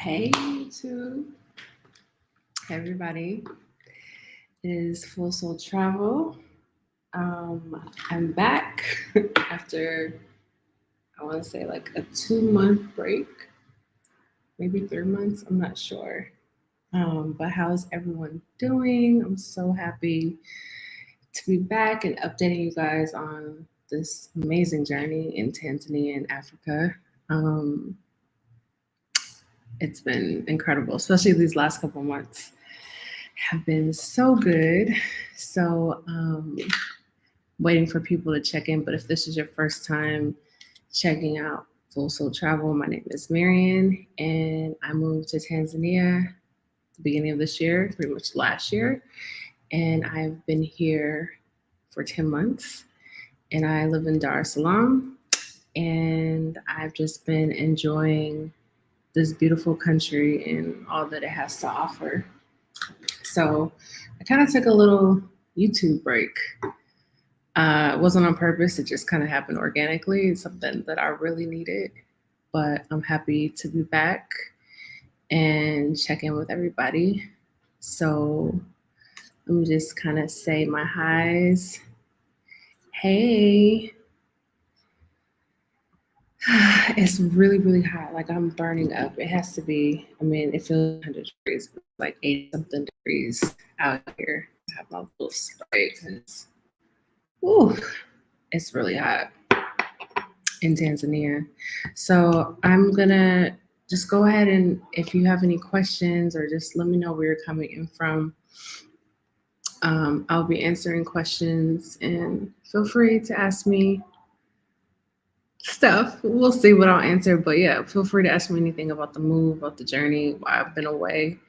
Hey YouTube, hey everybody. It is Full Soul Travel. I'm back after I want to say like a 2-month break, maybe 3 months. I'm not sure. But how's everyone doing? I'm so happy to be back and updating you guys on this amazing journey in Tanzania and Africa. Um, it's been incredible, especially these last couple months have been so good. So, waiting for people to check in. But if this is your first time checking out Full Soul Travel, my name is Marian, and I moved to Tanzania at the beginning of this year, pretty much last year. And I've been here for 10 months, and I live in Dar es Salaam. And I've just been enjoying this beautiful country and all that it has to offer. So I kind of took a little YouTube break. It wasn't on purpose, it just kind of happened organically. It's something that I really needed. But I'm happy to be back and check in with everybody. So let me just kind of say my highs. Hey. It's really, really hot. Like I'm burning up. It has to be, I mean, it feels 100 degrees, but it's like 80 something degrees out here. I have my little spray because, ooh, it's really hot in Tanzania. So I'm gonna just go ahead and if you have any questions or just let me know where you're coming in from. I'll be answering questions and feel free to ask me stuff. We'll see what I'll answer. But yeah, feel free to ask me anything about the move, about the journey, why I've been away.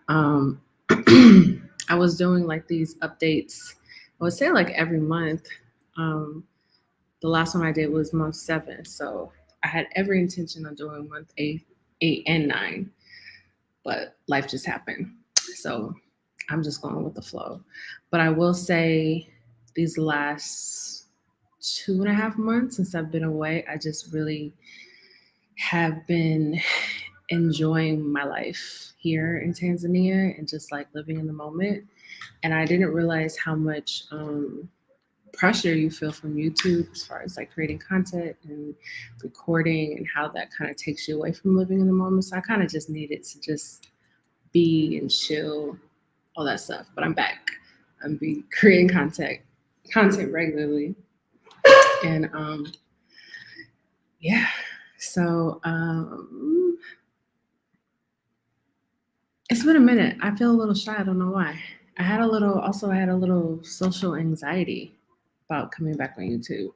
Um, I was doing like these updates, I would say like every month. The last one I did was month 7. So I had every intention of doing month 8 and 9, but life just happened. So I'm just going with the flow. But I will say these last 2.5 months since I've been away, I just really have been enjoying my life here in Tanzania and just like living in the moment. And I didn't realize how much pressure you feel from YouTube as far as like creating content and recording and how that kind of takes you away from living in the moment. So I kind of just needed to just be and chill, all that stuff. But I'm back. I'm be creating content regularly. And yeah. So it's been a minute. I feel a little shy. I don't know why. I had a little social anxiety about coming back on YouTube.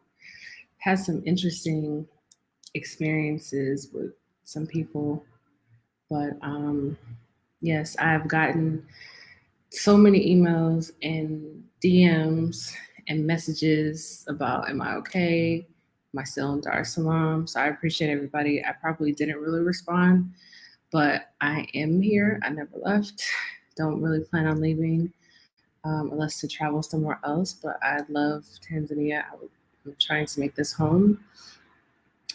Had some interesting experiences with some people, but yes, I've gotten so many emails and DMs and messages about am I okay? Am I still in Dar es Salaam? So I appreciate everybody. I probably didn't really respond, but I am here. I never left. Don't really plan on leaving unless to travel somewhere else. But I love Tanzania. I'm trying to make this home.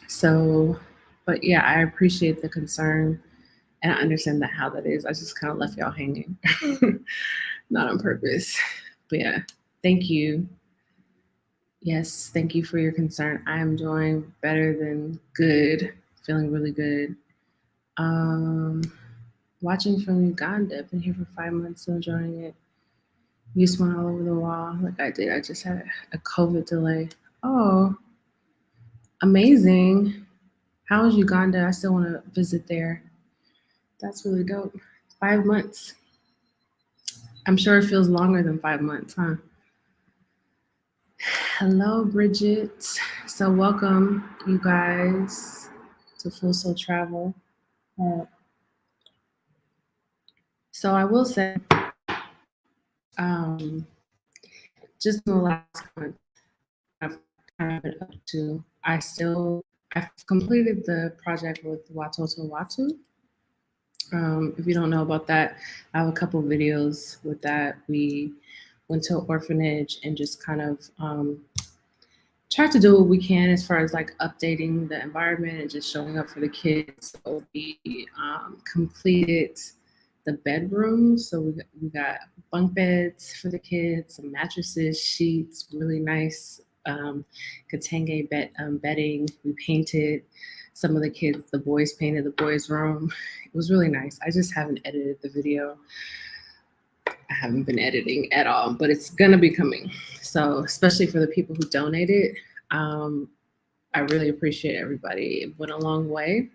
So, but yeah, I appreciate the concern and I understand that how that is. I just kind of left y'all hanging, not on purpose. But yeah, thank you. Yes, thank you for your concern. I am doing better than good, feeling really good. Um, Watching from Uganda. I've been here for 5 months, so enjoying it. Use one all over the wall, like I did. I just had a COVID delay. Oh, amazing. How is Uganda? I still want to visit there. That's really dope. 5 months. I'm sure it feels longer than 5 months, huh? Hello, Bridget. So, welcome, you guys, to Full Soul Travel. So, I will say, um, just in the last month, I've kind of been up to, I've completed the project with Watoto Watu. If you don't know about that, I have a couple videos with that. We went to an orphanage and just kind of try to do what we can as far as like updating the environment and just showing up for the kids. So we completed the bedrooms. So we got bunk beds for the kids, some mattresses, sheets, really nice Katenge bedding. We painted some of the kids, the boys painted the boys' room. It was really nice. I just haven't edited the video. I haven't been editing at all, but it's gonna be coming. So especially for the people who donated, I really appreciate everybody. It went a long way.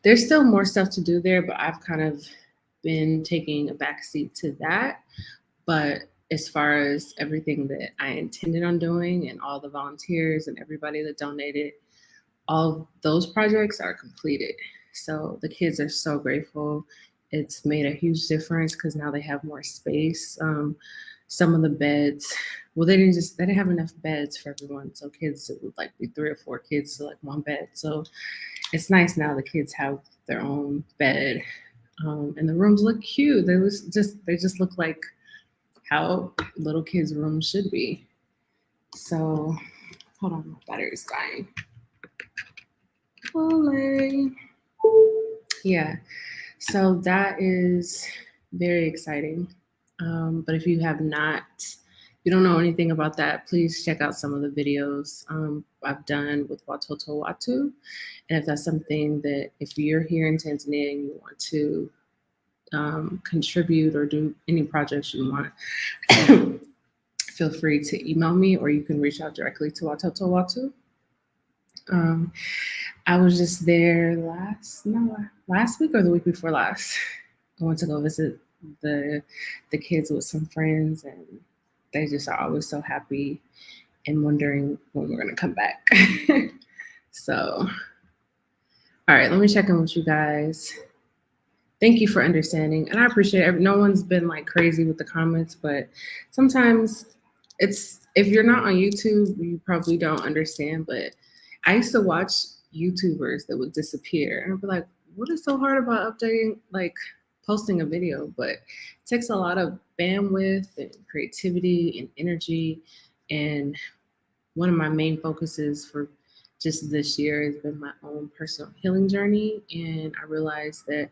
There's still more stuff to do there, but I've kind of been taking a backseat to that. But as far as everything that I intended on doing and all the volunteers and everybody that donated, all those projects are completed. So the kids are so grateful. It's made a huge difference because now they have more space. Some of the beds, well, they didn't have enough beds for everyone. So kids, it would like be 3 or 4 kids to like one bed. So it's nice now the kids have their own bed, and the rooms look cute. They just look like how little kids' rooms should be. So hold on, my battery's dying. Olay. Yeah, so that is very exciting. But if you have not, you don't know anything about that, please check out some of the videos I've done with Watoto Watu. And if that's something that, if you're here in Tanzania and you want to contribute or do any projects you want, feel free to email me or you can reach out directly to Watoto Watu. I was just there last week or the week before last. I went to go visit the kids with some friends, and they just are always so happy and wondering when we're gonna come back. So, all right, let me check in with you guys. Thank you for understanding, and I appreciate it. No one's been like crazy with the comments, but sometimes it's, if you're not on YouTube, you probably don't understand. But I used to watch YouTubers that would disappear, and I'd be like, "What is so hard about updating, like posting a video?" But it takes a lot of bandwidth and creativity and energy. And one of my main focuses for just this year has been my own personal healing journey, and I realized that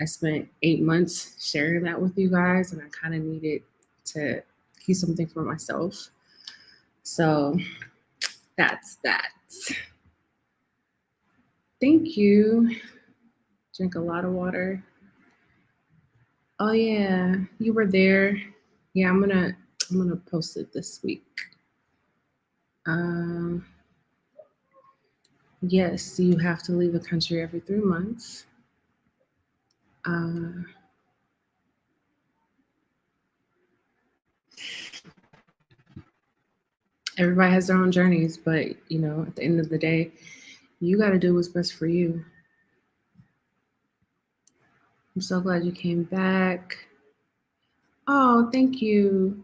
I spent 8 months sharing that with you guys, and I kind of needed to keep something for myself. So that's that. Thank you. Drink a lot of water. Oh yeah, you were there. Yeah, I'm gonna post it this week. Yes, you have to leave the country every 3 months. Everybody has their own journeys, but you know, at the end of the day, you got to do what's best for you. I'm so glad you came back. Oh, thank you.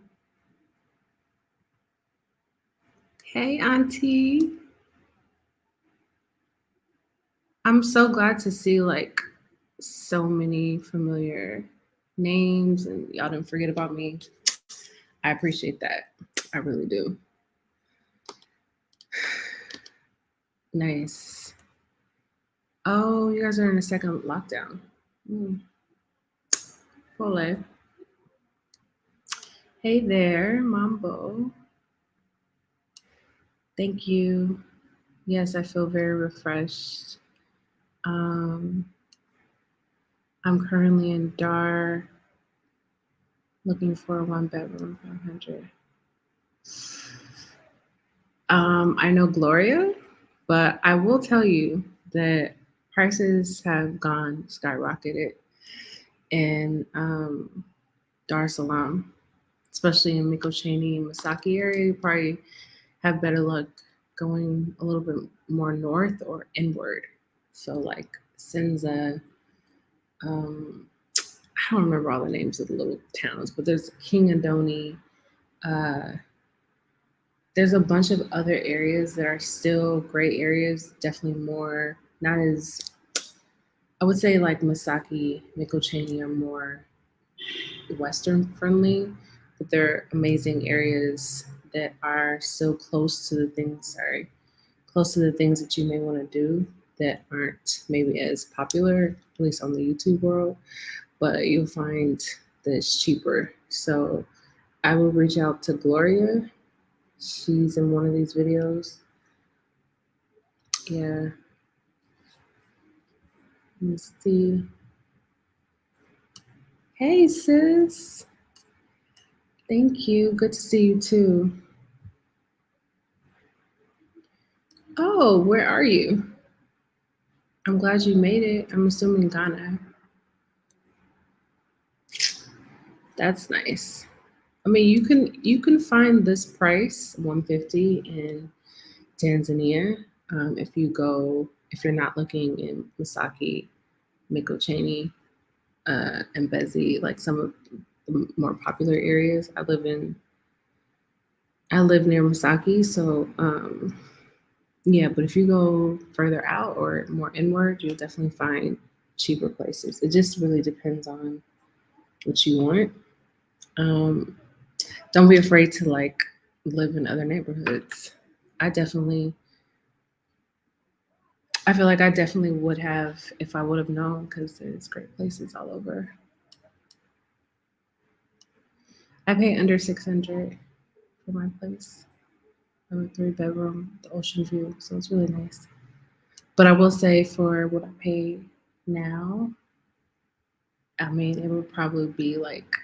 Hey, Auntie. I'm so glad to see like so many familiar names, and y'all didn't forget about me. I appreciate that. I really do. Nice. Oh, you guys are in a second lockdown. Pole. Hey there, Mambo. Thank you. Yes, I feel very refreshed. I'm currently in Dar, looking for a 1-bedroom 500. I know Gloria, but I will tell you that prices have gone skyrocketed in Dar es Salaam, especially in Mikocheni and Masaki area. You probably have better luck going a little bit more north or inward. So like Senza, I don't remember all the names of the little towns, but there's King Adoni. There's a bunch of other areas that are still great areas, definitely more, not as, I would say like Masaki, Mikocheni are more Western friendly, but they're amazing areas that are still close to the things, close to the things that you may want to do that aren't maybe as popular, at least on the YouTube world, but you'll find that it's cheaper. So I will reach out to Gloria. She's in one of these videos. Yeah. Let me see. Hey, sis. Thank you. Good to see you too. Oh, where are you? I'm glad you made it. I'm assuming Ghana. That's nice. I mean, you can find this price 150 in Tanzania. If you're not looking in Masaki, Mikocheni, and Mbezi, like some of the more popular areas. I live near Masaki, so yeah. But if you go further out or more inward, you'll definitely find cheaper places. It just really depends on what you want. Um, don't be afraid to like live in other neighborhoods. I definitely, I feel like I definitely would have if I would have known because there's great places all over. I pay under 600 for my place. I'm a 3 bedroom, the ocean view, so it's really nice. But I will say for what I pay now, I mean, it would probably be like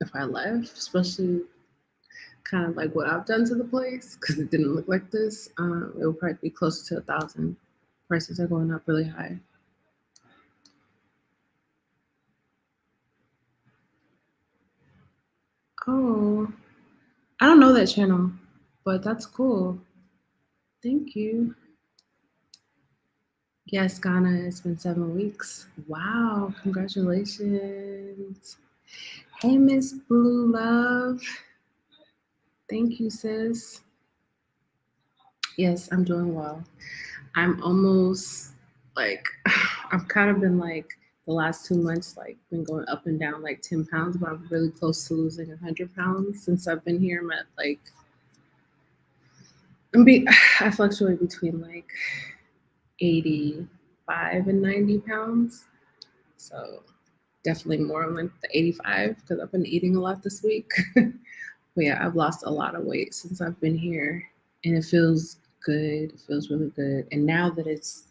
if I left, especially kind of like what I've done to the place because it didn't look like this. It would probably be closer to 1,000. Prices are going up really high. Oh, I don't know that channel, but that's cool. Thank you. Yes, Ghana, it's been 7 weeks. Wow, congratulations. Hey, Miss Blue Love. Thank you, sis. Yes, I'm doing well. I'm almost like, I've kind of been like the last 2 months, like been going up and down like 10 pounds, but I'm really close to losing 100 pounds since I've been here. I'm at like, I fluctuate between like 85 and 90 pounds. So definitely more on like the 85 because I've been eating a lot this week. But yeah, I've lost a lot of weight since I've been here and it feels good. It feels really good. And now that it's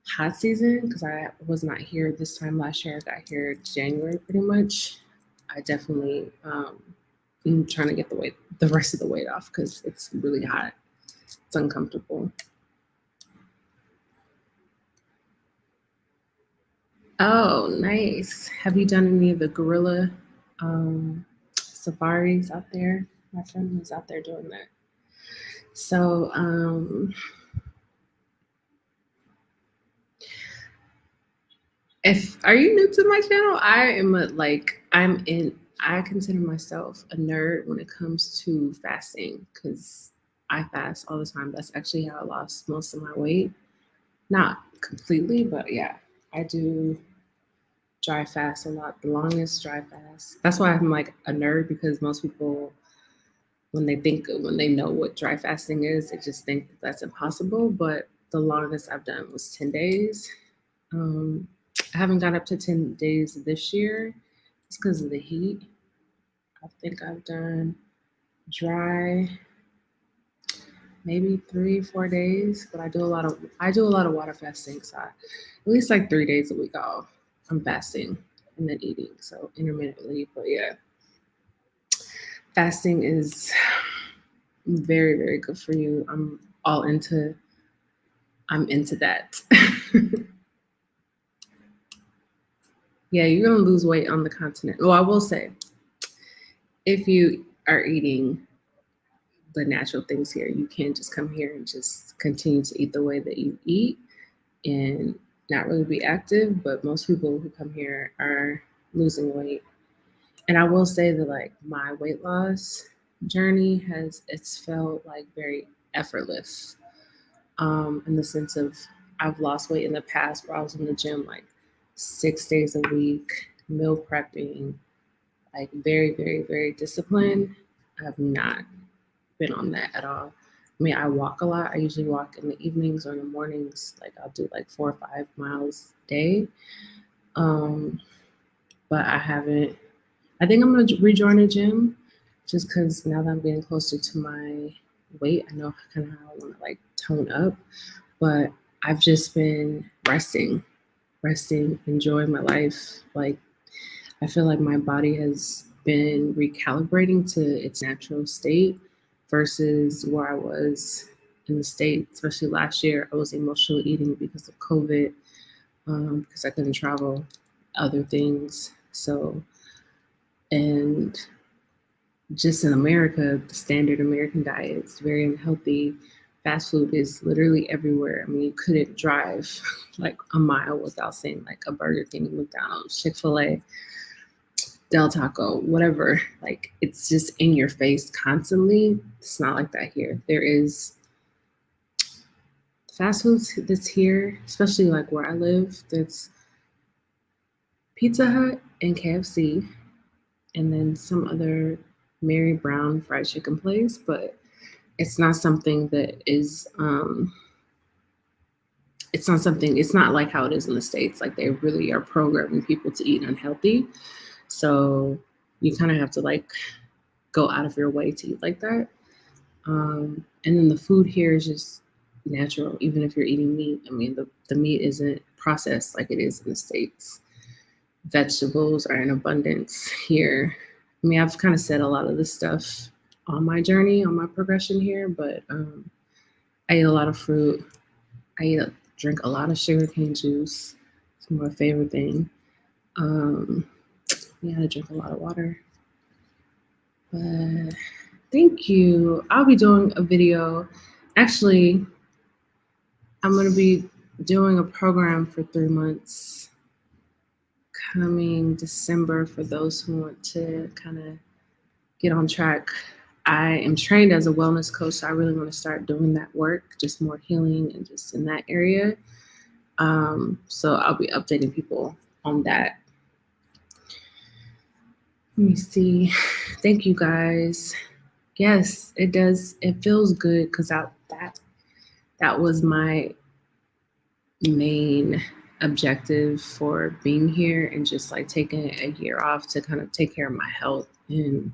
hot season, because I was not here this time last year, I got here January pretty much. I definitely am trying to get the rest of the weight off because it's really hot. It's uncomfortable. Oh, nice. Have you done any of the gorilla safaris out there? My friend was out there doing that. So, if are you new to my channel? I am a like I'm in. I consider myself a nerd when it comes to fasting because I fast all the time. That's actually how I lost most of my weight. Not completely, but yeah, I do dry fast a lot. The longest dry fast. That's why I'm like a nerd because most people when they know what dry fasting is, they just think that's impossible. But the longest I've done was 10 days. Um, I haven't got up to 10 days this year. It's because of the heat. I think I've done dry maybe 3, 4 days, but I do a lot of water fasting. So at least like 3 days a week I'm fasting and then eating. So intermittently. But yeah, fasting is very, very good for you. I'm into that. Yeah, you're gonna lose weight on the continent. Well, I will say, if you are eating the natural things here, you can't just come here and just continue to eat the way that you eat and not really be active. But most people who come here are losing weight. And I will say that like my weight loss journey it's felt like very effortless. In the sense of I've lost weight in the past where I was in the gym like 6 days a week, meal prepping, like very, very, very disciplined. I have not. been on that at all. I mean, I walk a lot. I usually walk in the evenings or in the mornings. Like I'll do like 4 or 5 miles a day. But I haven't. I think I'm gonna rejoin a gym just because now that I'm getting closer to my weight, I know kind of how I want to like tone up. But I've just been resting, enjoying my life. Like I feel like my body has been recalibrating to its natural state versus where I was in the state, especially last year. I was emotional eating because of COVID, because I couldn't travel, other things. So, and just in America, the standard American diet is very unhealthy. Fast food is literally everywhere. I mean, you couldn't drive like a mile without seeing like a Burger King, McDonald's, Chick-fil-A, Del Taco, whatever. Like it's just in your face constantly. It's not like that here. There is fast food that's here, especially like where I live. That's Pizza Hut and KFC, and then some other Mary Brown fried chicken place, but it's not something that is it's not like how it is in the States. Like they really are programming people to eat unhealthy. So you kind of have to like go out of your way to eat like that. And then the food here is just natural, even if you're eating meat. I mean, the meat isn't processed like it is in the States. Vegetables are in abundance here. I mean, I've kind of said a lot of this stuff on my journey, on my progression here, but I eat a lot of fruit. Drink a lot of sugarcane juice. It's my favorite thing. Yeah, I drink a lot of water. But thank you. I'll be doing a video. Actually, I'm going to be doing a program for 3 months coming December for those who want to kind of get on track. I am trained as a wellness coach, so I really want to start doing that work, just more healing and just in that area. So I'll be updating people on that. Let me see. Thank you guys. Yes, it does. It feels good because that was my main objective for being here and just like taking a year off to kind of take care of my health and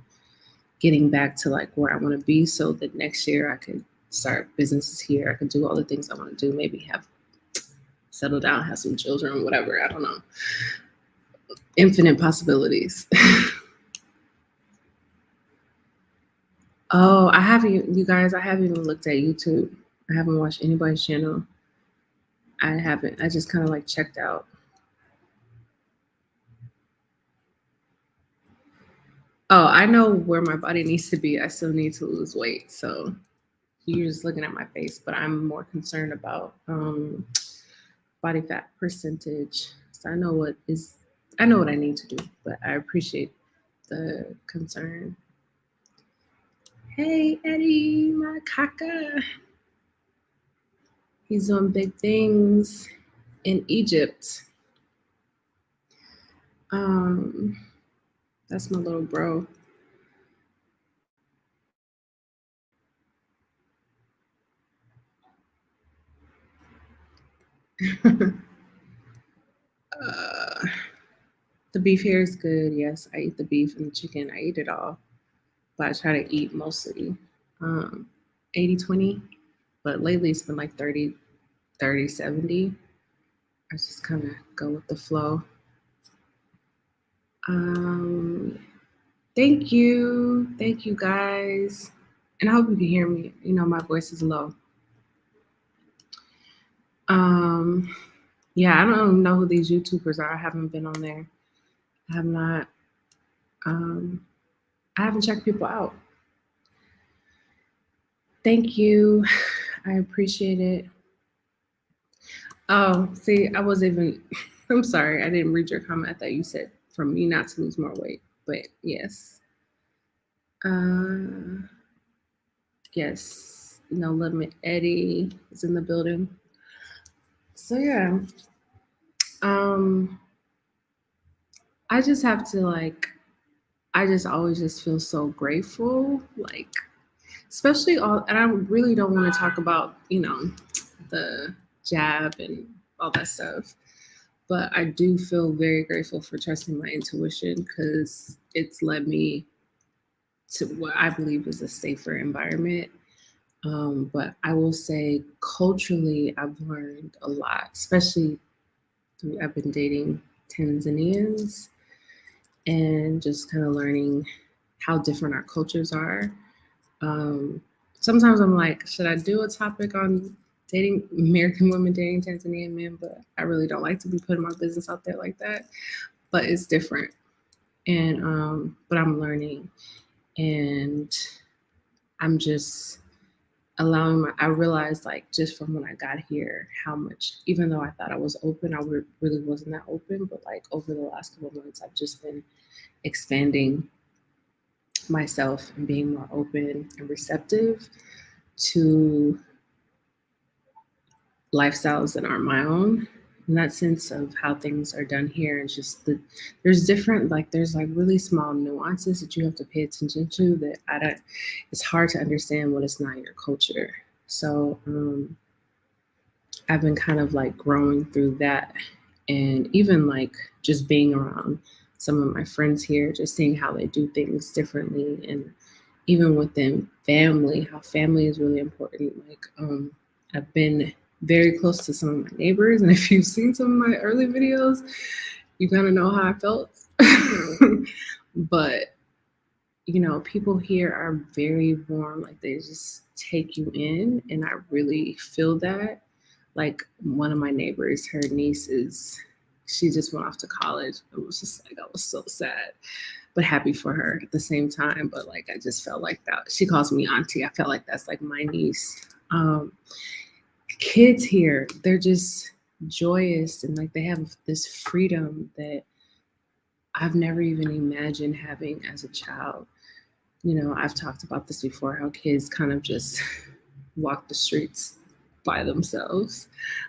getting back to like where I want to be so that next year I could start businesses here. I could do all the things I want to do, maybe have settle down, have some children, whatever. I don't know. Infinite possibilities. Oh, I haven't, you guys, I haven't even looked at YouTube. I haven't watched anybody's channel. I haven't. I just kind of like checked out. Oh, I know where my body needs to be. I still need to lose weight. So you're just looking at my face, but I'm more concerned about body fat percentage. So I know what I need to do, but I appreciate the concern. Hey, Eddie, my kaka. He's doing big things in Egypt. That's my little bro. The beef here is good. Yes, I eat the beef and the chicken. I eat it all, but I try to eat mostly 80-20. But lately it's been like 30-70. I just kind of go with the flow. Thank you. Thank you guys. And I hope you can hear me. You know, my voice is low. Yeah, I don't know who these YouTubers are. I haven't been on there. I have not. I haven't checked people out. Thank you. I appreciate it. Oh, see, I was even, I'm sorry, I didn't read your comment. I thought you said for me not to lose more weight, but yes. Yes, No Limit Eddie is in the building. So yeah, I just have to like, I just always just feel so grateful. Like especially all, and I really don't want to talk about, the jab and all that stuff. But I do feel very grateful for trusting my intuition because it's led me to what I believe is a safer environment. But I will say culturally, I've learned a lot, especially through I've been dating Tanzanians and just kind of learning how different our cultures are. Um, Sometimes I'm like, should I do a topic on dating American women dating Tanzanian men? But I really don't like to be putting my business out there like that. But it's different, and but I'm learning, and I'm just allowing my. I realized like just from when I got here, how much, even though I thought I was open, really wasn't that open. But like over the last couple of months, I've just been expanding myself and being more open and receptive to lifestyles that aren't my own. In that sense of how things are done here, it's just there's different, like there's like really small nuances that you have to pay attention to that I don't. It's hard to understand when it's not your culture. So I've been kind of like growing through that, and even like just being around some of my friends here, just seeing how they do things differently, and even within family, how family is really important. Like, I've been very close to some of my neighbors, and if you've seen some of my early videos, you kind of know how I felt. But people here are very warm. Like they just take you in, and I really feel that. Like one of my neighbors, her niece she just went off to college. It was just like I was so sad but happy for her at the same time. But like I just felt like that. She calls me auntie. I felt like that's like my niece. Kids here, they're just joyous and like they have this freedom that I've never even imagined having as a child. I've talked about this before, how kids kind of just walk the streets by themselves.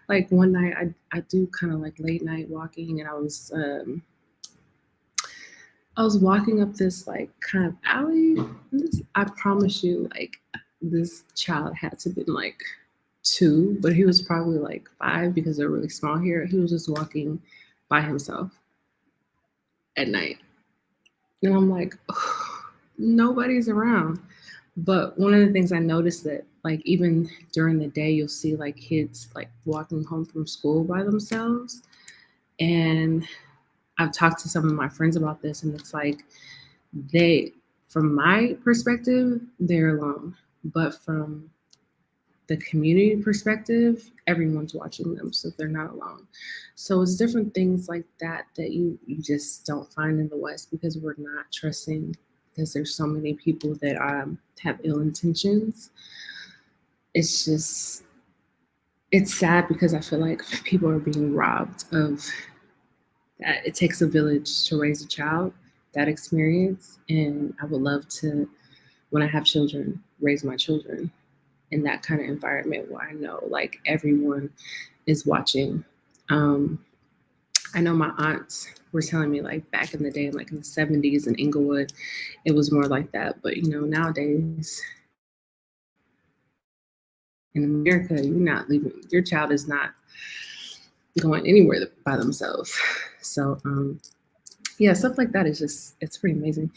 Like one night I do kind of like late night walking, and I was walking up this like kind of alley. I promise you, like this child had to been like 2, but he was probably like 5 because they're really small here. He was just walking by himself at night, and I'm like, oh, nobody's around. But one of the things I noticed that like even during the day, you'll see like kids like walking home from school by themselves, and I've talked to some of my friends about this, and it's like they, from my perspective, they're alone. But from the community perspective, everyone's watching them, so they're not alone. So it's different things like that that you just don't find in the West because we're not trusting, because there's so many people that have ill intentions. It's just, it's sad because I feel like people are being robbed of that. It takes a village to raise a child, that experience. And I would love to, when I have children, raise my children in that kind of environment where I know like everyone is watching. I know my aunts were telling me like back in the day, like in the 70s in Inglewood, it was more like that. But nowadays in America, you're not leaving, your child is not going anywhere by themselves. So yeah, stuff like that is just, it's pretty amazing.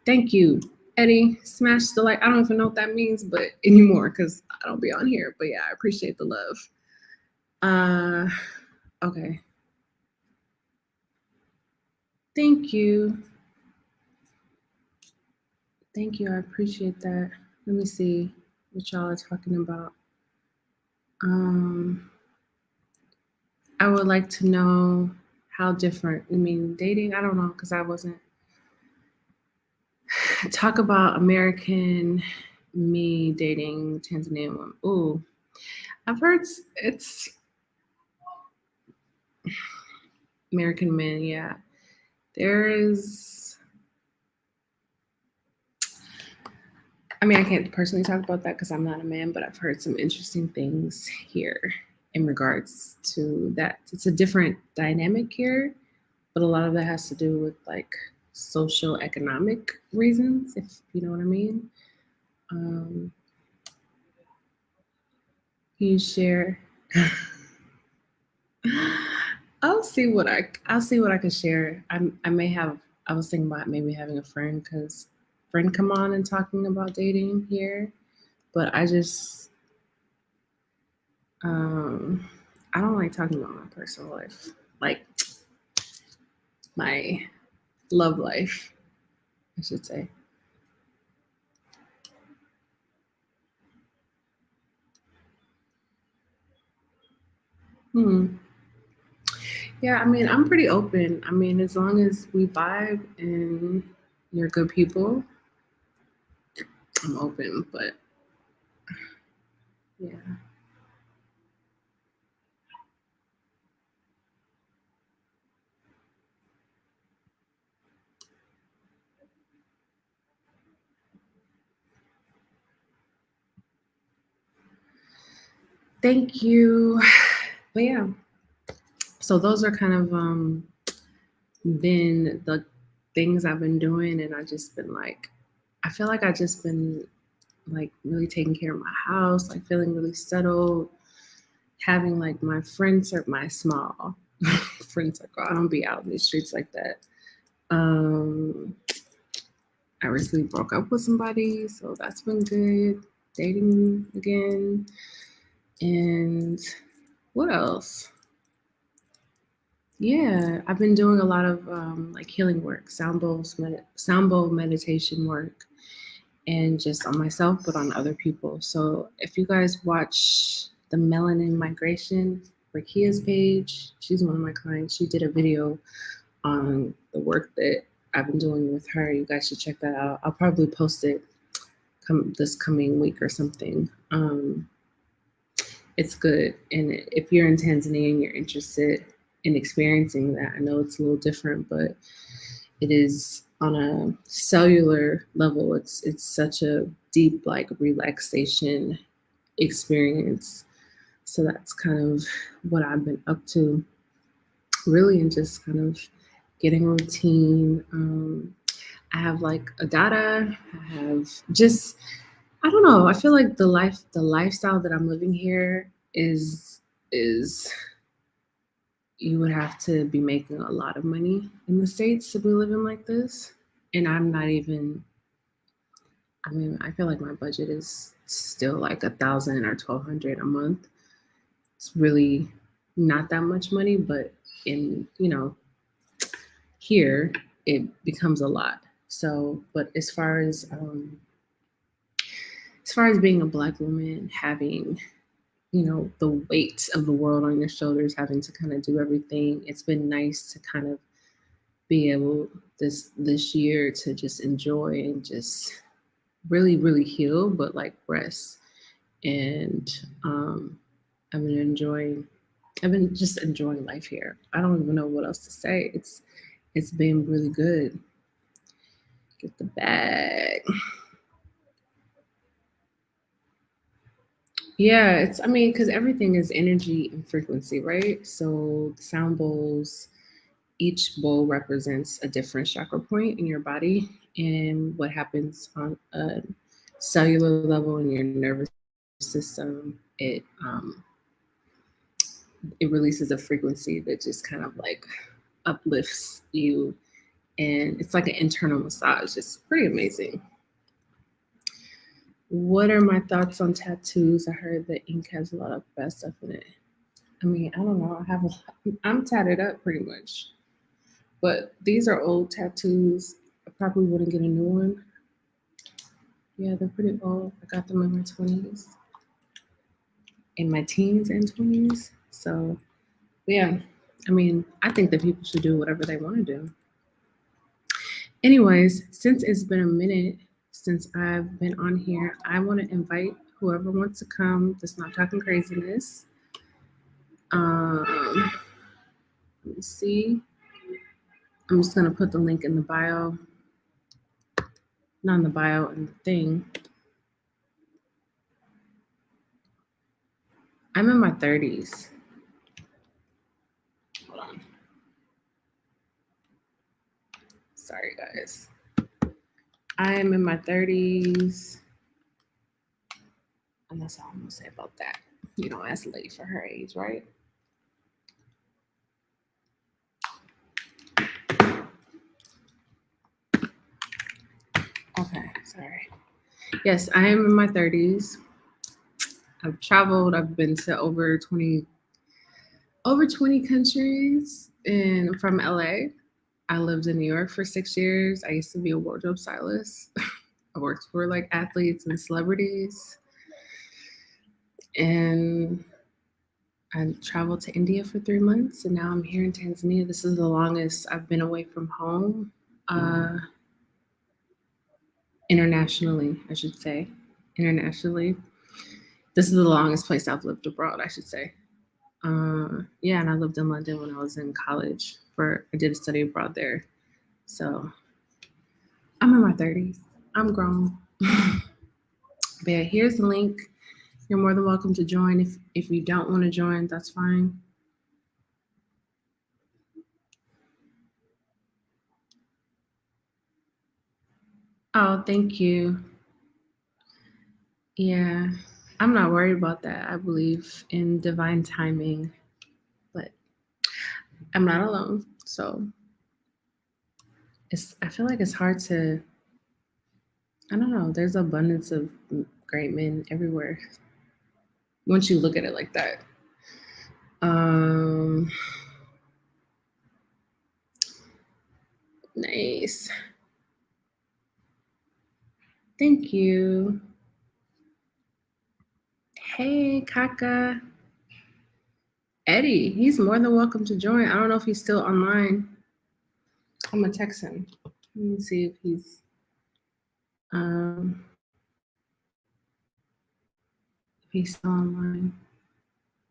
Thank you, Eddie. Smash the like. I don't even know what that means, but anymore because I don't be on here. But yeah, I appreciate the love. Okay. Thank you. Thank you. I appreciate that. Let me see what y'all are talking about. I would like to know how different. I mean, dating. I don't know because I wasn't. Talk about American me dating Tanzanian woman. Ooh, I've heard it's American men. Yeah, there is. I mean, I can't personally talk about that because I'm not a man, but I've heard some interesting things here in regards to that. It's a different dynamic here, but a lot of that has to do with like social economic reasons, if you know what I mean. you share? I'll see what I can share. I may have. I was thinking about maybe having a friend come on and talking about dating here, but um I don't like talking about my personal life, like my love life, I should say. Hmm. Yeah, I mean, I'm pretty open. I mean, as long as we vibe and you're good people, I'm open. But yeah, thank you. But yeah, so those are kind of been the things I've been doing, and I just been like, I feel like I just been like really taking care of my house, like feeling really settled, having like my friends or my small friend circle. I don't be out in the streets like that. Um, I recently broke up with somebody, so that's been good. Dating again. And what else? Yeah, I've been doing a lot of like healing work, sound bowl meditation work, and just on myself, but on other people. So if you guys watch the Melanin Migration, Rakia's page, she's one of my clients. She did a video on the work that I've been doing with her. You guys should check that out. I'll probably post it this coming week or something. It's good. And if you're in Tanzania and you're interested in experiencing that, I know it's a little different, but it is on a cellular level. It's such a deep like relaxation experience. So that's kind of what I've been up to, really, and just kind of getting a routine. I have like a data. I have just I don't know. I feel like the lifestyle that I'm living here is you would have to be making a lot of money in the States to be living like this. And I'm not even, I mean, I feel like my budget is still like 1,000 or 1,200 a month. It's really not that much money, but here it becomes a lot. So, but as far as being a black woman, having the weight of the world on your shoulders, having to kind of do everything, it's been nice to kind of be able this year to just enjoy and just really heal, but like rest. And I've been enjoying. I've been just enjoying life here. I don't even know what else to say. It's been really good. Get the bag. Yeah, it's I mean, because everything is energy and frequency, right? So the sound bowls, each bowl represents a different chakra point in your body, and what happens on a cellular level in your nervous system, it releases a frequency that just kind of like uplifts you, and it's like an internal massage. It's pretty amazing. What are my thoughts on tattoos? I heard that ink has a lot of bad stuff in it. I mean, I don't know. I have a lot. I'm tatted up pretty much, but these are old tattoos. I probably wouldn't get a new one. Yeah, they're pretty old. I got them in my 20s, in my teens and 20s. So, yeah, I mean, I think that people should do whatever they want to do. Anyways, since it's been a minute since I've been on here, I want to invite whoever wants to come that's not talking craziness. Um, let me see. I'm just going to put the link in the bio, not in the bio, in the thing. I'm in my 30s. Hold on. Sorry, guys. I am in my 30s. And that's all I'm going to say about that. That's late for her age, right? Okay, sorry. Yes, I am in my 30s. I've traveled. I've been to over 20 countries, and from LA. I lived in New York for 6 years. I used to be a wardrobe stylist. I worked for like athletes and celebrities. And I traveled to India for 3 months, and now I'm here in Tanzania. This is the longest I've been away from home, uh, internationally, I should say. Internationally. This is the longest place I've lived abroad, I should say. Yeah, and I lived in London when I was in college. I did a study abroad there. So I'm in my 30s. I'm grown. But yeah, here's the link. You're more than welcome to join. If you don't want to join, that's fine. Oh, thank you. Yeah, I'm not worried about that. I believe in divine timing, but I'm not alone. So I feel like it's hard to, I don't know, there's abundance of great men everywhere once you look at it like that. Um, nice. Thank you. Hey, Kaka. Eddie, he's more than welcome to join. I don't know if he's still online. I'm gonna text him. Let me see if um he's still online.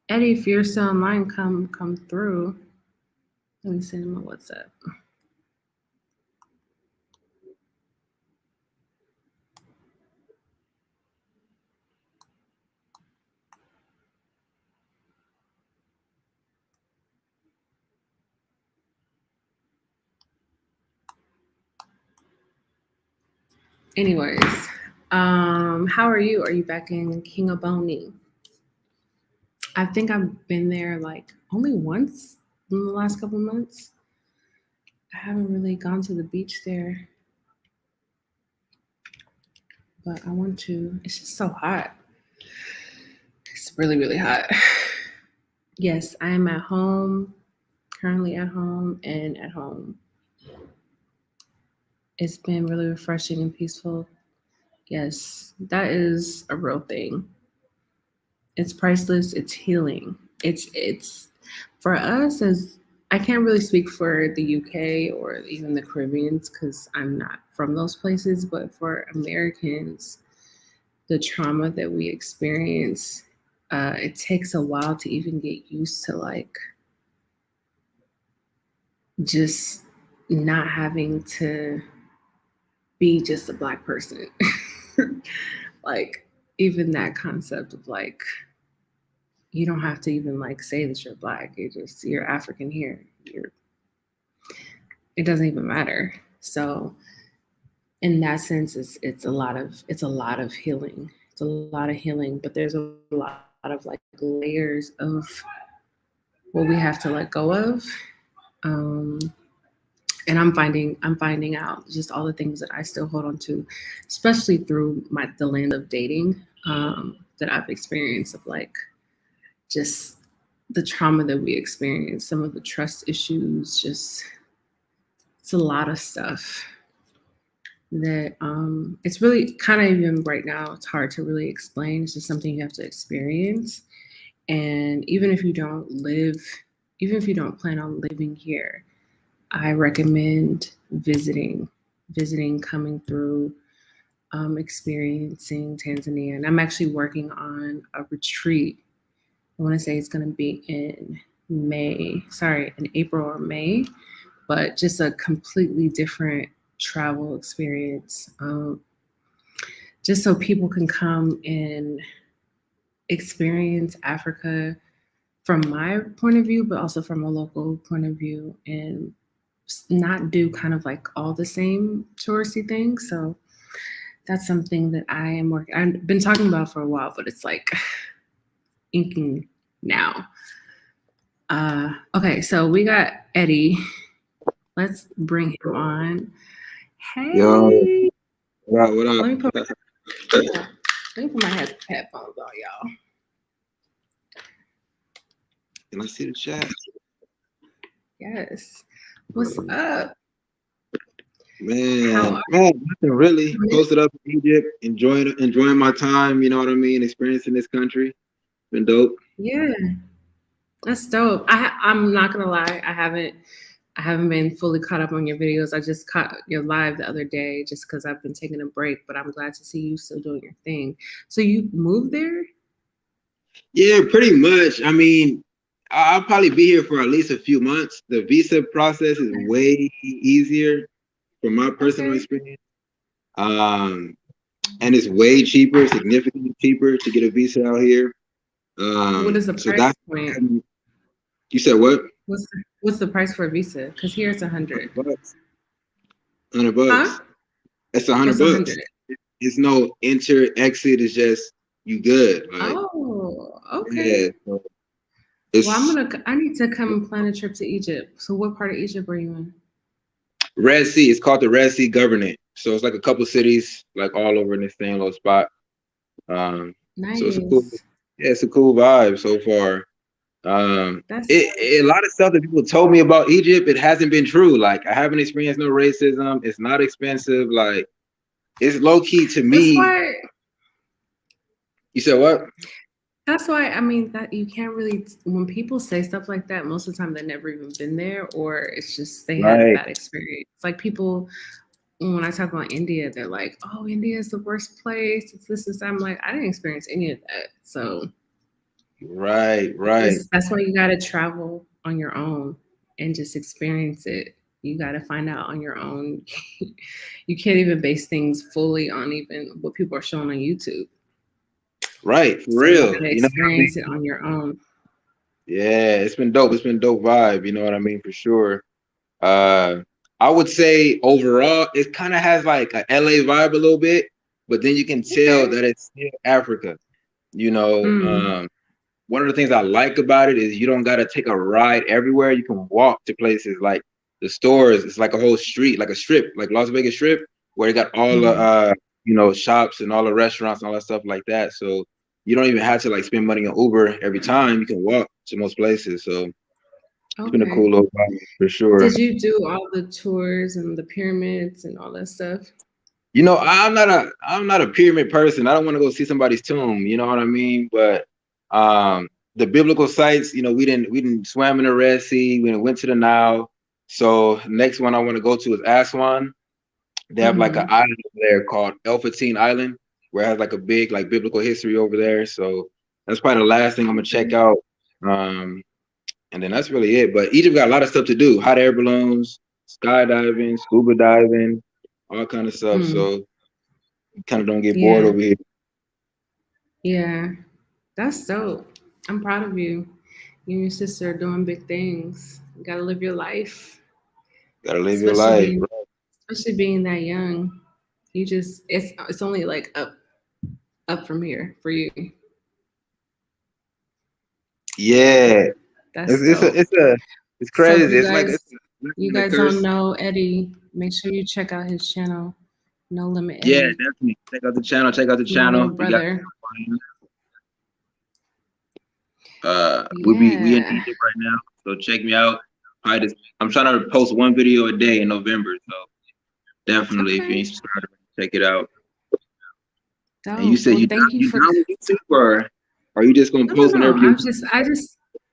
Eddie, if you're still online, come through. Let me send him a WhatsApp. Anyways, how are you? Are you back in King of Boney? I think I've been there like only once in the last couple months. I haven't really gone to the beach there, but I want to. It's just so hot. It's really, really hot. Yes, I am at home, currently at home and at home. It's been really refreshing and peaceful. Yes, that is a real thing. It's priceless. It's healing. It's for us as I can't really speak for the UK or even the Caribbeans because I'm not from those places, but for Americans, the trauma that we experience, it takes a while to even get used to like just not having to be just a black person. Like even that concept of like you don't have to even like say that you're black. You're African here. It doesn't even matter. So in that sense, it's a lot of healing. It's a lot of healing, but there's a lot of like layers of what we have to let go of. Um, and I'm finding out just all the things that I still hold on to, especially through the land of dating that I've experienced of like just the trauma that we experience, some of the trust issues, just it's a lot of stuff that it's really kind of even right now it's hard to really explain. It's just something you have to experience. And even if you don't plan on living here, I recommend visiting, coming through, experiencing Tanzania. And I'm actually working on a retreat. I want to say it's going to be in April or May, but just a completely different travel experience. Just so people can come and experience Africa from my point of view, but also from a local point of view, and not do kind of like all the same touristy things. So that's something that I've been talking about for a while, but it's like inking now. Okay, so we got Eddie. Let's bring him on. Hey. Yo, what up? What up? Let me put my headphones on, y'all. Can I see the chat? Yes. What's up? Man, nothing really. Posted up in Egypt, enjoying my time. You know what I mean? Experiencing this country, been dope. Yeah, that's dope. I'm not gonna lie, I haven't been fully caught up on your videos. I just caught your live the other day just because I've been taking a break, but I'm glad to see you still doing your thing. So you moved there? Yeah, pretty much. I mean, I'll probably be here for at least a few months. The visa process is way easier from my personal experience. And it's way cheaper, significantly cheaper to get a visa out here. What is the So price that's point? You said what? What's the price for a visa? Because here it's $100. $100. Huh? That's $100. It's no enter exit. It's just you good. Like, oh, okay. Yeah. So well, I need to come and plan a trip to Egypt. So what part of Egypt are you in? Red Sea. It's called the Red Sea Governorate. So it's like a couple cities, like all over in this same little spot. Nice. So it's a cool vibe so far. A lot of stuff that people told me about Egypt, it hasn't been true. Like, I haven't experienced no racism. It's not expensive. Like, it's low key to me. That's why. You said what? That's why, I mean, that you can't really, when people say stuff like that, most of the time they've never even been there, or it's just they had a bad experience. Like people, when I talk about India, they're like, oh, India is the worst place. It's this and that. I'm like, I didn't experience any of that. So Right. That's why you got to travel on your own and just experience it. You got to find out on your own. You can't even base things fully on even what people are showing on YouTube. Right, for real. You gotta experience it on your own. Yeah, it's been dope. It's been dope vibe. You know what I mean? For sure. I would say overall, it kind of has like a LA vibe a little bit, but then you can tell that it's still Africa. You know, one of the things I like about it is you don't got to take a ride everywhere. You can walk to places like the stores. It's like a whole street, like a strip, like Las Vegas Strip, where you got all the shops and all the restaurants and all that stuff like that. So you don't even have to like spend money on Uber every time. You can walk to most places. So it's been a cool little vibe for sure. Did you do all the tours and the pyramids and all that stuff? You know, I'm not a pyramid person. I don't want to go see somebody's tomb. You know what I mean? But the biblical sites, you know, we didn't swam in the Red Sea. We went to the Nile. So next one I want to go to is Aswan. They have like an island over there called El Fatine Island, where it has like a big like biblical history over there. So that's probably the last thing I'm gonna check out. And then that's really it. But Egypt got a lot of stuff to do: hot air balloons, skydiving, scuba diving, all kind of stuff. So you kind of don't get bored over here. Yeah, that's dope. I'm proud of you. You and your sister are doing big things. You gotta live your life. Gotta live your life. Especially being that young. It's only like up from here for you. Yeah. It's crazy. So you guys don't know Eddie, make sure you check out his channel. No Limit Eddie. Yeah, definitely. Check out the channel. Brother. We in Egypt right now, so check me out. I'm trying to post one video a day in November, so definitely if you ain't subscribed, check it out. Dope. And you said you down with YouTube, or are you just gonna post whenever you?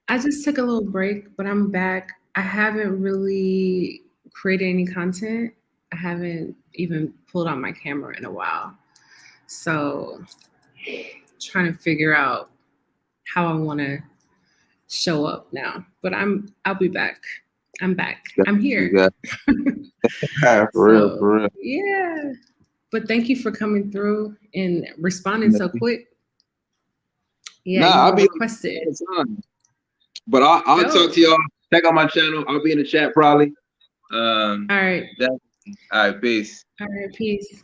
I just took a little break, but I'm back. I haven't really created any content. I haven't even pulled out my camera in a while. So trying to figure out how I want to show up now. But I'll be back. I'm back. I'm here. For real. Yeah. But thank you for coming through and responding so quick. Yeah, I'll be requested. But I'll talk to y'all. Check out my channel. I'll be in the chat probably. All right. All right, peace. All right, peace.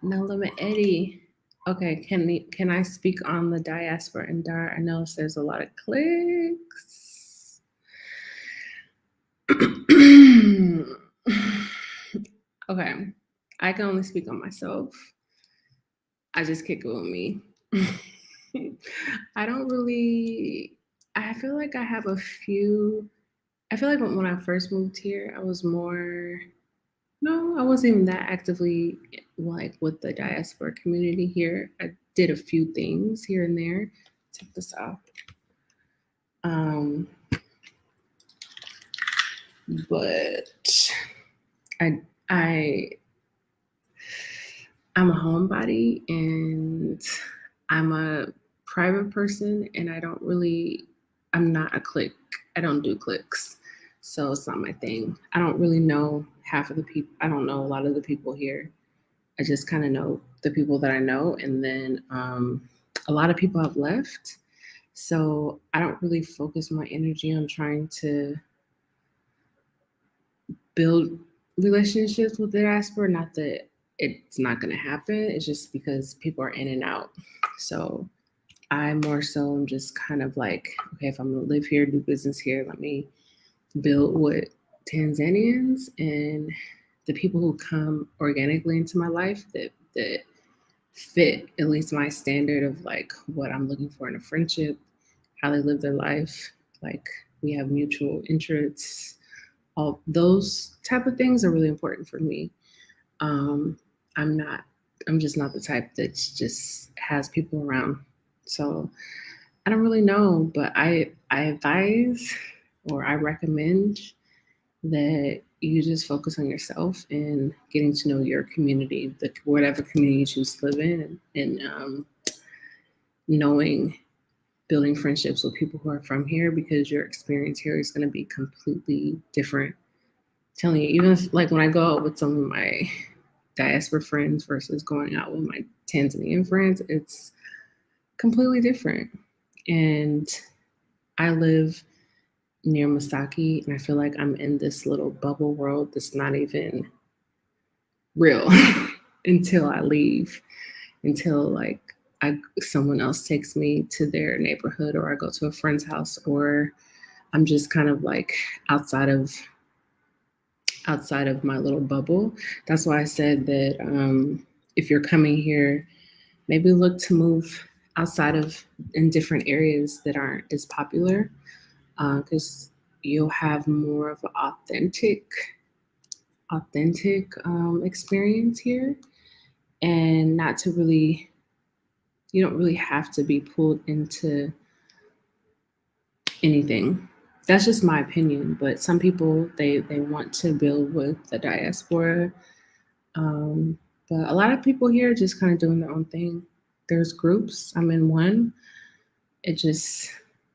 No Limit Eddie. Okay, can I speak on the diaspora and DAR? I know there's a lot of clicks. Okay, I can only speak on myself. I just kick it with me. I don't really. I feel like I have a few. I feel like when I first moved here, I was more. No, I wasn't even that actively like with the diaspora community here. I did a few things here and there. Check this out. Um, but I I I'm a homebody and I'm a private person and I'm not a clique. I don't do cliques. So it's not my thing. I don't really know half of the people. I don't know a lot of the people here. I just kind of know the people that I know. And then a lot of people have left. So I don't really focus my energy on trying to build relationships with the diaspora. Not that it's not going to happen. It's just because people are in and out. So I more so am just kind of like, okay, if I'm going to live here, do business here, let me build with Tanzanians and the people who come organically into my life that fit at least my standard of like what I'm looking for in a friendship, how they live their life, like we have mutual interests, all those type of things are really important for me. Um, I'm not, I'm just not the type that just has people around. So I don't really know, but I advise or I recommend that you just focus on yourself and getting to know your community, the whatever community you choose to live in, and knowing building friendships with people who are from here because your experience here is going to be completely different. Telling you, even if like when I go out with some of my diaspora friends versus going out with my Tanzanian friends, it's completely different. And I live near Masaki, and I feel like I'm in this little bubble world that's not even real until I leave, until like someone else takes me to their neighborhood, or I go to a friend's house, or I'm just kind of like outside of my little bubble. That's why I said that if you're coming here, maybe look to move outside of in different areas that aren't as popular, because you'll have more of an authentic experience here, and not to really, you don't really have to be pulled into anything. That's just my opinion, but some people they want to build with the diaspora. Um, but a lot of people here are just kind of doing their own thing. There's groups. I'm in one. It just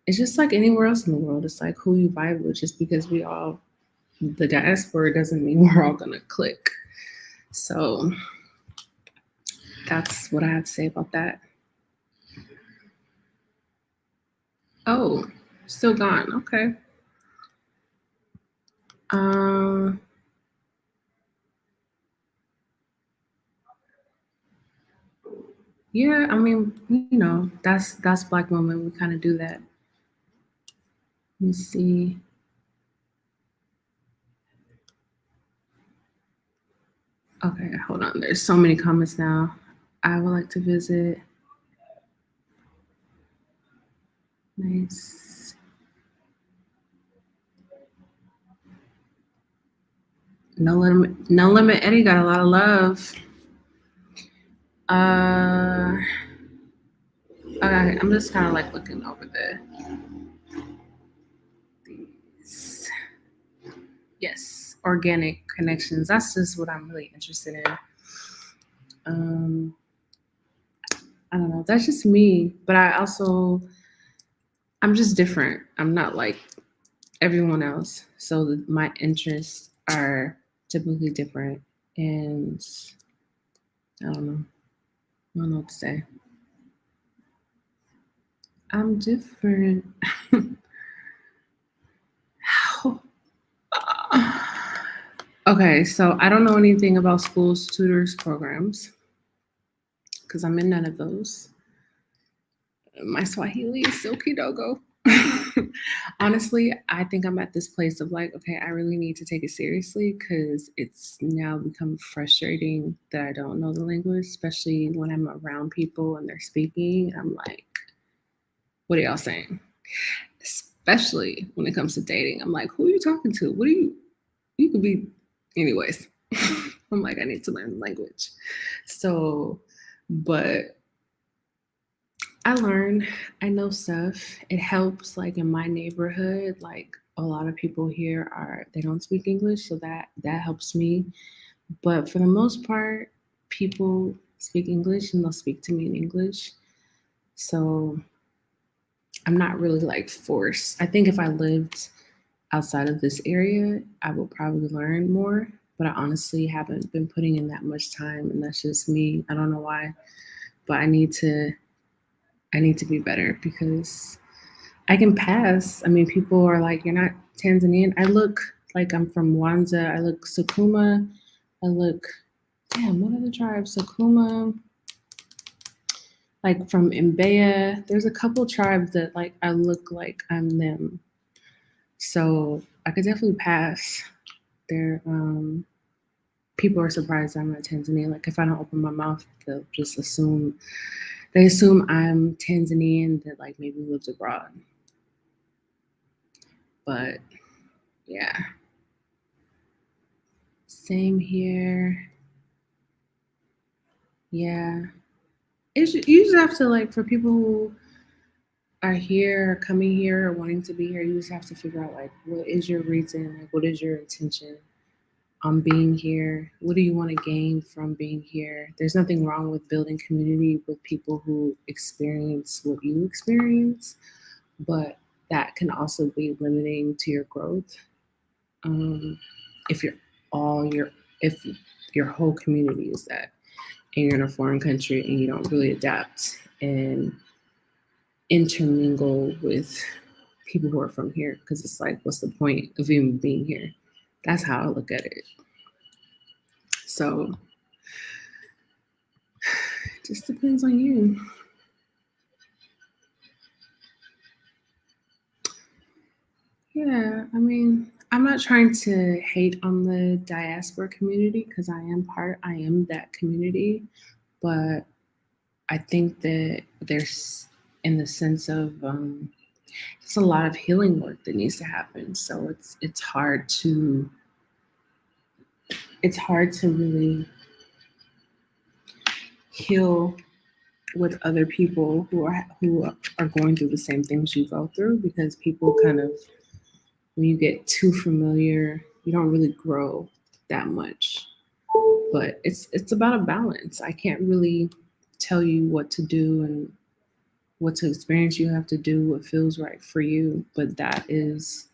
it's just like anywhere else in the world. It's like who you vibe with. Just because we all the diaspora doesn't mean we're all gonna click. So that's what I have to say about that. Oh, still gone. Okay. Um. Yeah. I mean, that's Black women. We kind of do that. Let me see. Okay, hold on. There's so many comments now. I would like to visit. Nice. No limit. No limit. Eddie got a lot of love. Uh. Okay, I'm just kind of like looking over these. Yes, organic connections. That's just what I'm really interested in. Um, I don't know. That's just me. But I'm just different. I'm not like everyone else. So my interests are typically different. And I don't know. I don't know what to say. I'm different. How? Okay, so I don't know anything about schools, tutors, programs because I'm in none of those. My Swahili is silky dogo. Honestly, I think I'm at this place of like, okay, I really need to take it seriously because it's now become frustrating that I don't know the language, especially when I'm around people and they're speaking. I'm like, what are y'all saying? Especially when it comes to dating. I'm like, who are you talking to? What are you could be, anyways. I'm like, I need to learn the language. So, but I learn, I know stuff. It helps like in my neighborhood, like a lot of people here they don't speak English, so that helps me. But for the most part, people speak English and they'll speak to me in English. So I'm not really like forced. I think if I lived outside of this area, I will probably learn more. But I honestly haven't been putting in that much time, and that's just me. I don't know why, but I need to be better because I can pass. I mean, people are like, "You're not Tanzanian." I look like I'm from Wanza. I look Sukuma. I look, damn, what other tribe? Sukuma. Like from Mbeya. There's a couple tribes that like I look like I'm them. So I could definitely pass. There, people are surprised I'm not Tanzanian. Like if I don't open my mouth, they'll just assume they assume I'm Tanzanian that like maybe lived abroad. But yeah, same here. Yeah, you just have to like for people who are here, coming here, or wanting to be here. You just have to figure out like what is your reason, like what is your intention on being here? What do you want to gain from being here? There's nothing wrong with building community with people who experience what you experience, but that can also be limiting to your growth. Um, if you're all your if your whole community is that, and you're in a foreign country and you don't really adapt and intermingle with people who are from here, because it's like, what's the point of even being here? That's how I look at it. So it just depends on you. Yeah, I mean, I'm not trying to hate on the diaspora community because I am that community, but I think that there's, in the sense of, it's a lot of healing work that needs to happen. So it's hard to really heal with other people who are going through the same things you go through, because people kind of, when you get too familiar, you don't really grow that much. But it's about a balance. I can't really tell you what to do and what to experience. You have to do what feels right for you. But that's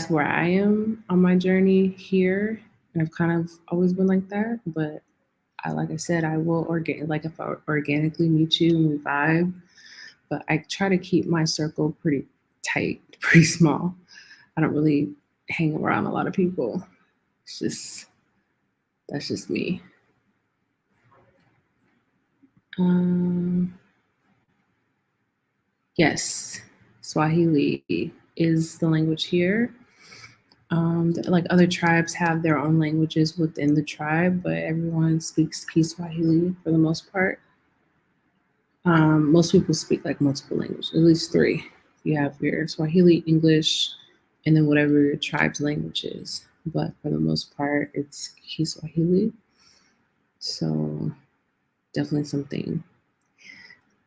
where I am on my journey here. And I've kind of always been like that. But like I said, I will like if I organically meet you and we vibe. But I try to keep my circle pretty tight, pretty small. I don't really hang around a lot of people. It's just That's just me. Um, yes, Swahili is the language here. Like other tribes have their own languages within the tribe, but everyone speaks Kiswahili for the most part. Most people speak like multiple languages, at least three. You have your Swahili, English, and then whatever your tribe's language is. But for the most part, it's Kiswahili. So definitely something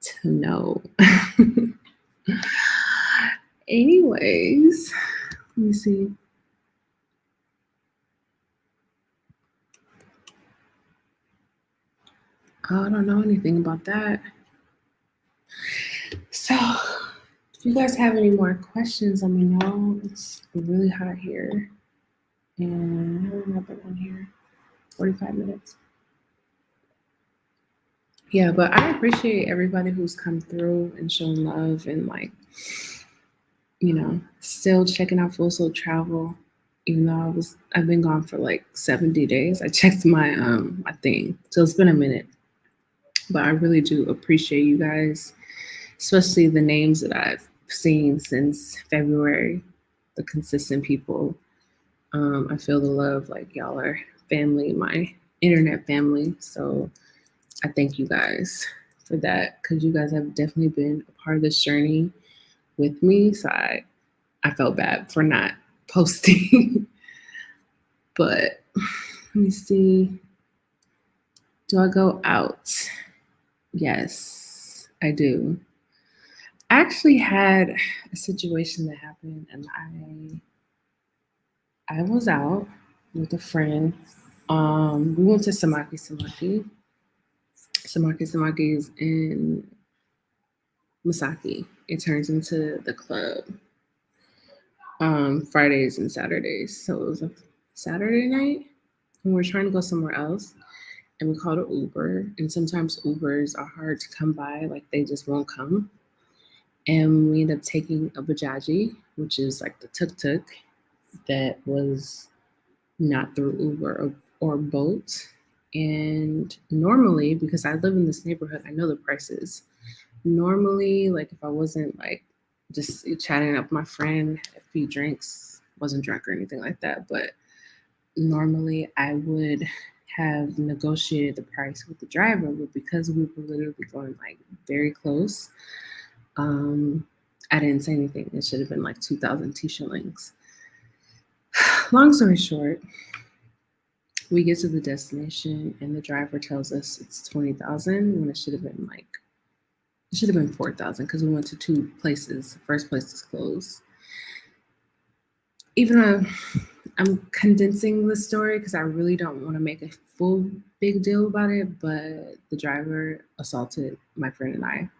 to know. Anyways, let me see. Oh, I don't know anything about that. So, if you guys have any more questions, let me know. It's really hot here. And I have another one here. 45 minutes. Yeah, but I appreciate everybody who's come through and shown love and like, still checking out Full Soul Travel. Even though I've been gone for like 70 days. I checked my thing. So it's been a minute. But I really do appreciate you guys, especially the names that I've seen since February, the consistent people. I feel the love, like y'all are family, my internet family. So I thank you guys for that, because you guys have definitely been a part of this journey with me. So I felt bad for not posting. But let me see. Do I go out? Yes, I do. I actually had a situation that happened, and I was out with a friend. We went to Samaki Samaki. Samaki Samaki is in Masaki. It turns into the club Fridays and Saturdays. So it was a Saturday night, and we are trying to go somewhere else. And we called an Uber. And sometimes Ubers are hard to come by, like they just won't come. And we ended up taking a Bajaji, which is like the tuk tuk that was not through Uber or Bolt. And normally, because I live in this neighborhood, I know the prices. Normally, like if I wasn't like just chatting up my friend, a few drinks, wasn't drunk or anything like that, but normally I would have negotiated the price with the driver, but because we were literally going like very close, um, I didn't say anything. It should have been like 2,000 T shillings. Long story short, we get to the destination and the driver tells us it's 20,000 when it should have been 4,000, because we went to two places. The first place is closed. Even though I'm condensing the story because I really don't want to make a full big deal about it, but the driver assaulted my friend and I,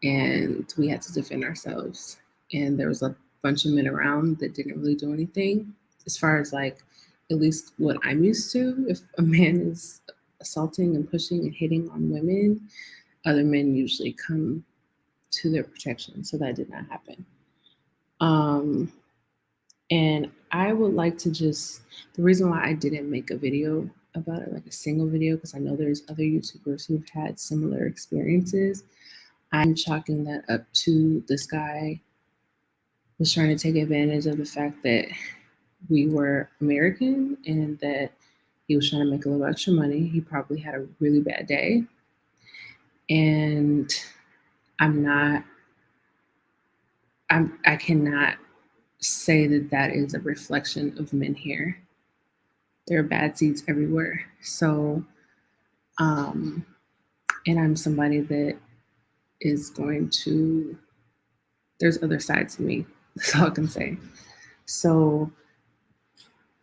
and we had to defend ourselves. And there was a bunch of men around that didn't really do anything. As far as like, at least what I'm used to, if a man is assaulting and pushing and hitting on women, other men usually come to their protection. So that did not happen. And I would like to just, the reason why I didn't make a video about it, like a single video, because I know there's other YouTubers who've had similar experiences. I'm chalking that up to this guy was trying to take advantage of the fact that we were American and that he was trying to make a little extra money. He probably had a really bad day. And I cannot say that that is a reflection of men here. There are bad seeds everywhere. So, and I'm somebody that is going to, there's other sides to me. That's all I can say. So,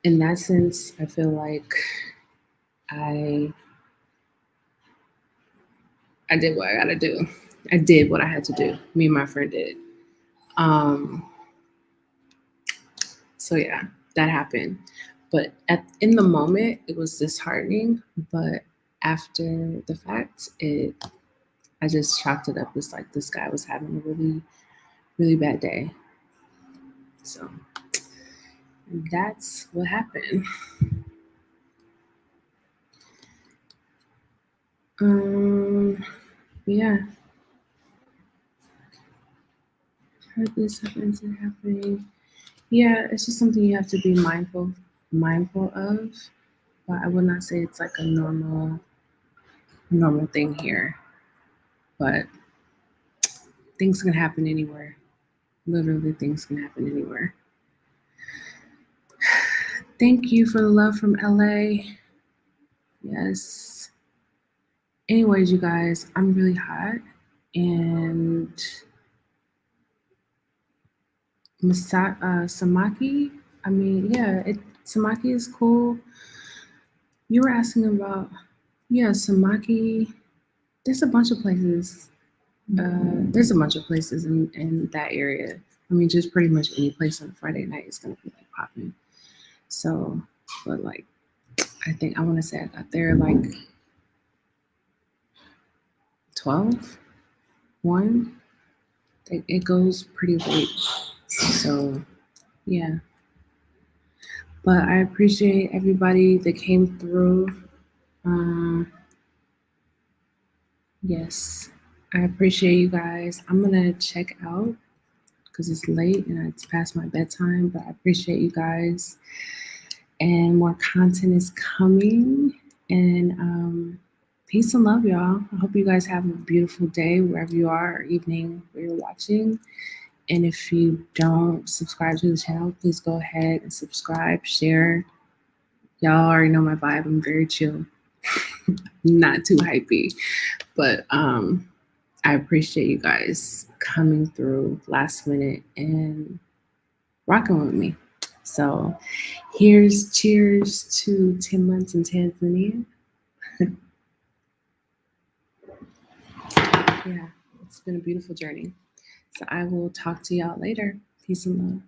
in that sense, I feel like I I did what I gotta do. I did what I had to do. Me and my friend did. Um, so yeah, that happened. But in the moment, it was disheartening. But after the fact, I just chalked it up as like this guy was having a really, really bad day. So that's what happened. Yeah, heard this happens and happening. Yeah, it's just something you have to be mindful of. But I would not say it's like a normal thing here. But things can happen anywhere. Literally, things can happen anywhere. Thank you for the love from LA. Yes. Anyways, you guys, I'm really hot, and Samaki. I mean, yeah, Samaki is cool. You were asking about, yeah, Samaki. There's a bunch of places. There's a bunch of places in that area. I mean, just pretty much any place on a Friday night is gonna be like popping. So, but like, I think I want to say I got there like 12, 1. It goes pretty late. So, yeah. But I appreciate everybody that came through. Uh, Yes, I appreciate you guys. I'm gonna check out because it's late and it's past my bedtime, but I appreciate you guys. And more content is coming. And peace and love, y'all. I hope you guys have a beautiful day wherever you are, or evening where you're watching. And if you don't subscribe to the channel, please go ahead and subscribe, share. Y'all already know my vibe. I'm very chill, not too hypey, but I appreciate you guys coming through last minute and rocking with me. So here's cheers to 10 months in Tanzania. Yeah, it's been a beautiful journey. So I will talk to y'all later. Peace and love.